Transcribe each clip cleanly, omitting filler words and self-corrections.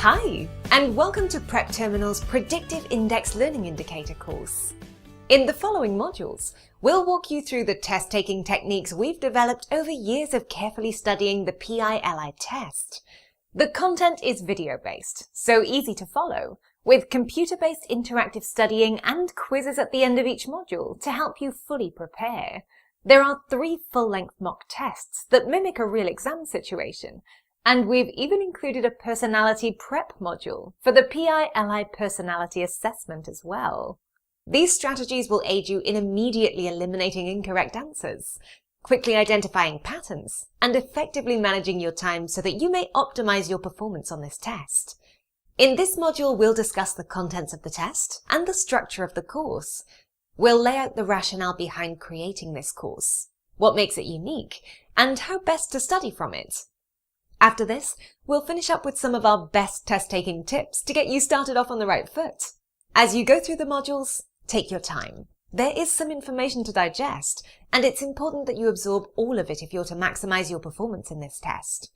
Hi, and welcome to Prep Terminal's Predictive Index Learning Indicator course. In the following modules, we'll walk you through the test-taking techniques we've developed over years of carefully studying the PLI test. The content is video-based, so easy to follow, with computer-based interactive studying and quizzes at the end of each module to help you fully prepare. There are 3 full-length mock tests that mimic a real exam situation, and we've even included a personality prep module for the PLI personality assessment as well. These strategies will aid you in immediately eliminating incorrect answers, quickly identifying patterns, and effectively managing your time so that you may optimize your performance on this test. In this module, we'll discuss the contents of the test and the structure of the course. We'll lay out the rationale behind creating this course, what makes it unique, and how best to study from it. After this, we'll finish up with some of our best test-taking tips to get you started off on the right foot. As you go through the modules, take your time. There is some information to digest, and it's important that you absorb all of it if you're to maximize your performance in this test.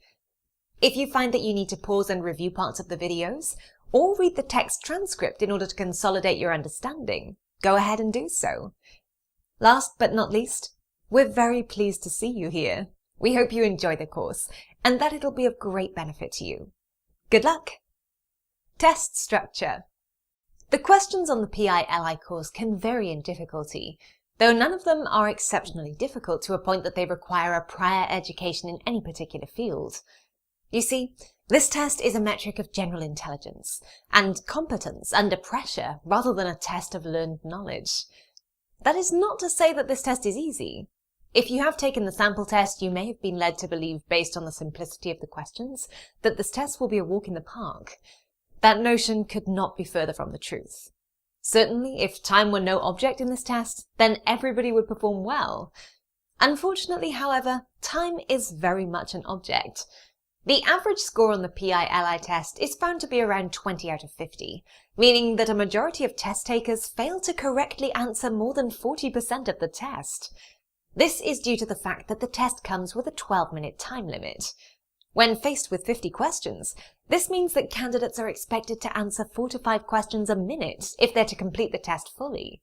If you find that you need to pause and review parts of the videos, or read the text transcript in order to consolidate your understanding, go ahead and do so. Last but not least, we're very pleased to see you here. We hope you enjoy the course, and that it'll be of great benefit to you. Good luck! Test structure. The questions on the PLI course can vary in difficulty, though none of them are exceptionally difficult to a point that they require a prior education in any particular field. You see, this test is a metric of general intelligence and competence under pressure rather than a test of learned knowledge. That is not to say that this test is easy. If you have taken the sample test, you may have been led to believe, based on the simplicity of the questions, that this test will be a walk in the park. That notion could not be further from the truth. Certainly, if time were no object in this test, then everybody would perform well. Unfortunately, however, time is very much an object. The average score on the PLI test is found to be around 20 out of 50, meaning that a majority of test takers fail to correctly answer more than 40% of the test. This is due to the fact that the test comes with a 12-minute time limit. When faced with 50 questions, this means that candidates are expected to answer 4 to 5 questions a minute if they're to complete the test fully.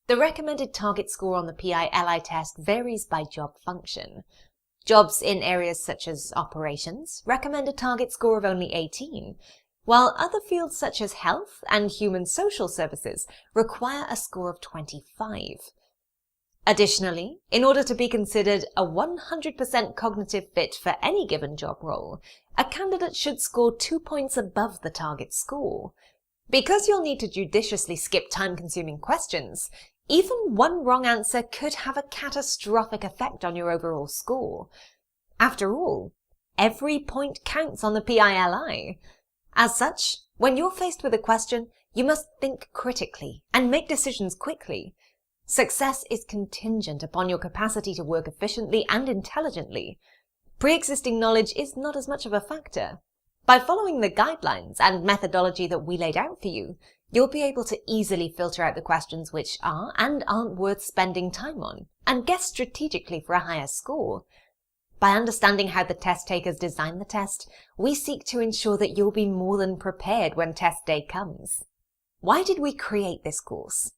The recommended target score on the PLI test varies by job function. Jobs in areas such as operations recommend a target score of only 18, while other fields such as health and human social services require a score of 25. Additionally, in order to be considered a 100% cognitive fit for any given job role, a candidate should score 2 points above the target score. Because you'll need to judiciously skip time-consuming questions, even one wrong answer could have a catastrophic effect on your overall score. After all, every point counts on the PLI. As such, when you're faced with a question, you must think critically and make decisions quickly. Success is contingent upon your capacity to work efficiently and intelligently. Pre-existing knowledge is not as much of a factor. By following the guidelines and methodology that we laid out for you, you'll be able to easily filter out the questions which are and aren't worth spending time on, and guess strategically for a higher score. By understanding how the test takers design the test, we seek to ensure that you'll be more than prepared when test day comes. Why did we create this course?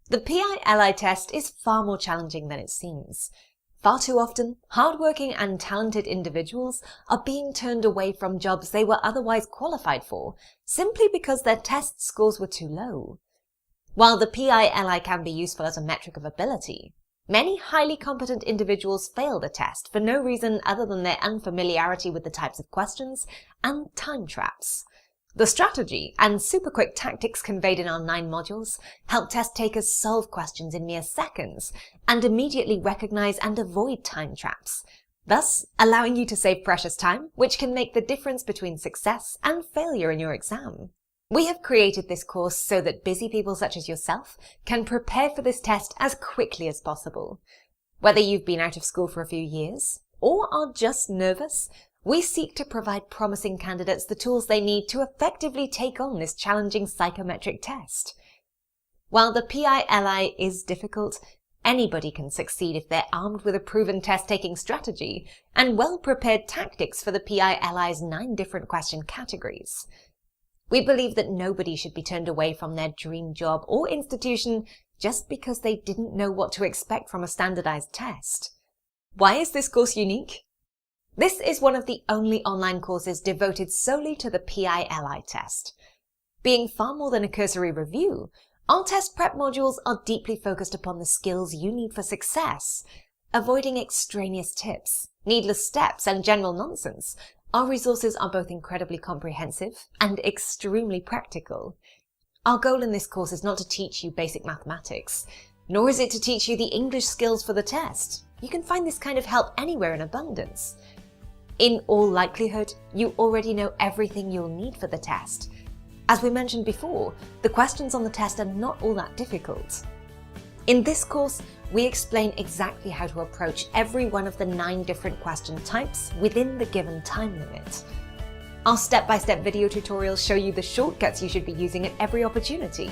The PLI test is far more challenging than it seems. Far too often, hardworking and talented individuals are being turned away from jobs they were otherwise qualified for, simply because their test scores were too low. While the PLI can be useful as a metric of ability, many highly competent individuals fail the test for no reason other than their unfamiliarity with the types of questions and time traps. The strategy and super quick tactics conveyed in our 9 modules help test takers solve questions in mere seconds and immediately recognize and avoid time traps, thus allowing you to save precious time, which can make the difference between success and failure in your exam. We have created this course so that busy people such as yourself can prepare for this test as quickly as possible. Whether you've been out of school for a few years or are just nervous, we seek to provide promising candidates the tools they need to effectively take on this challenging psychometric test. While the PLI is difficult, anybody can succeed if they're armed with a proven test-taking strategy and well-prepared tactics for the PLI's 9 different question categories. We believe that nobody should be turned away from their dream job or institution just because they didn't know what to expect from a standardized test. Why is this course unique? This is one of the only online courses devoted solely to the PLI test. Being far more than a cursory review, our test prep modules are deeply focused upon the skills you need for success. Avoiding extraneous tips, needless steps, and general nonsense, our resources are both incredibly comprehensive and extremely practical. Our goal in this course is not to teach you basic mathematics, nor is it to teach you the English skills for the test. You can find this kind of help anywhere in abundance. In all likelihood, you already know everything you'll need for the test. As we mentioned before, the questions on the test are not all that difficult. In this course, we explain exactly how to approach every one of the 9 different question types within the given time limit. Our step-by-step video tutorials show you the shortcuts you should be using at every opportunity.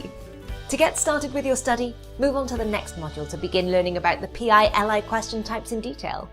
To get started with your study, move on to the next module to begin learning about the PLI question types in detail.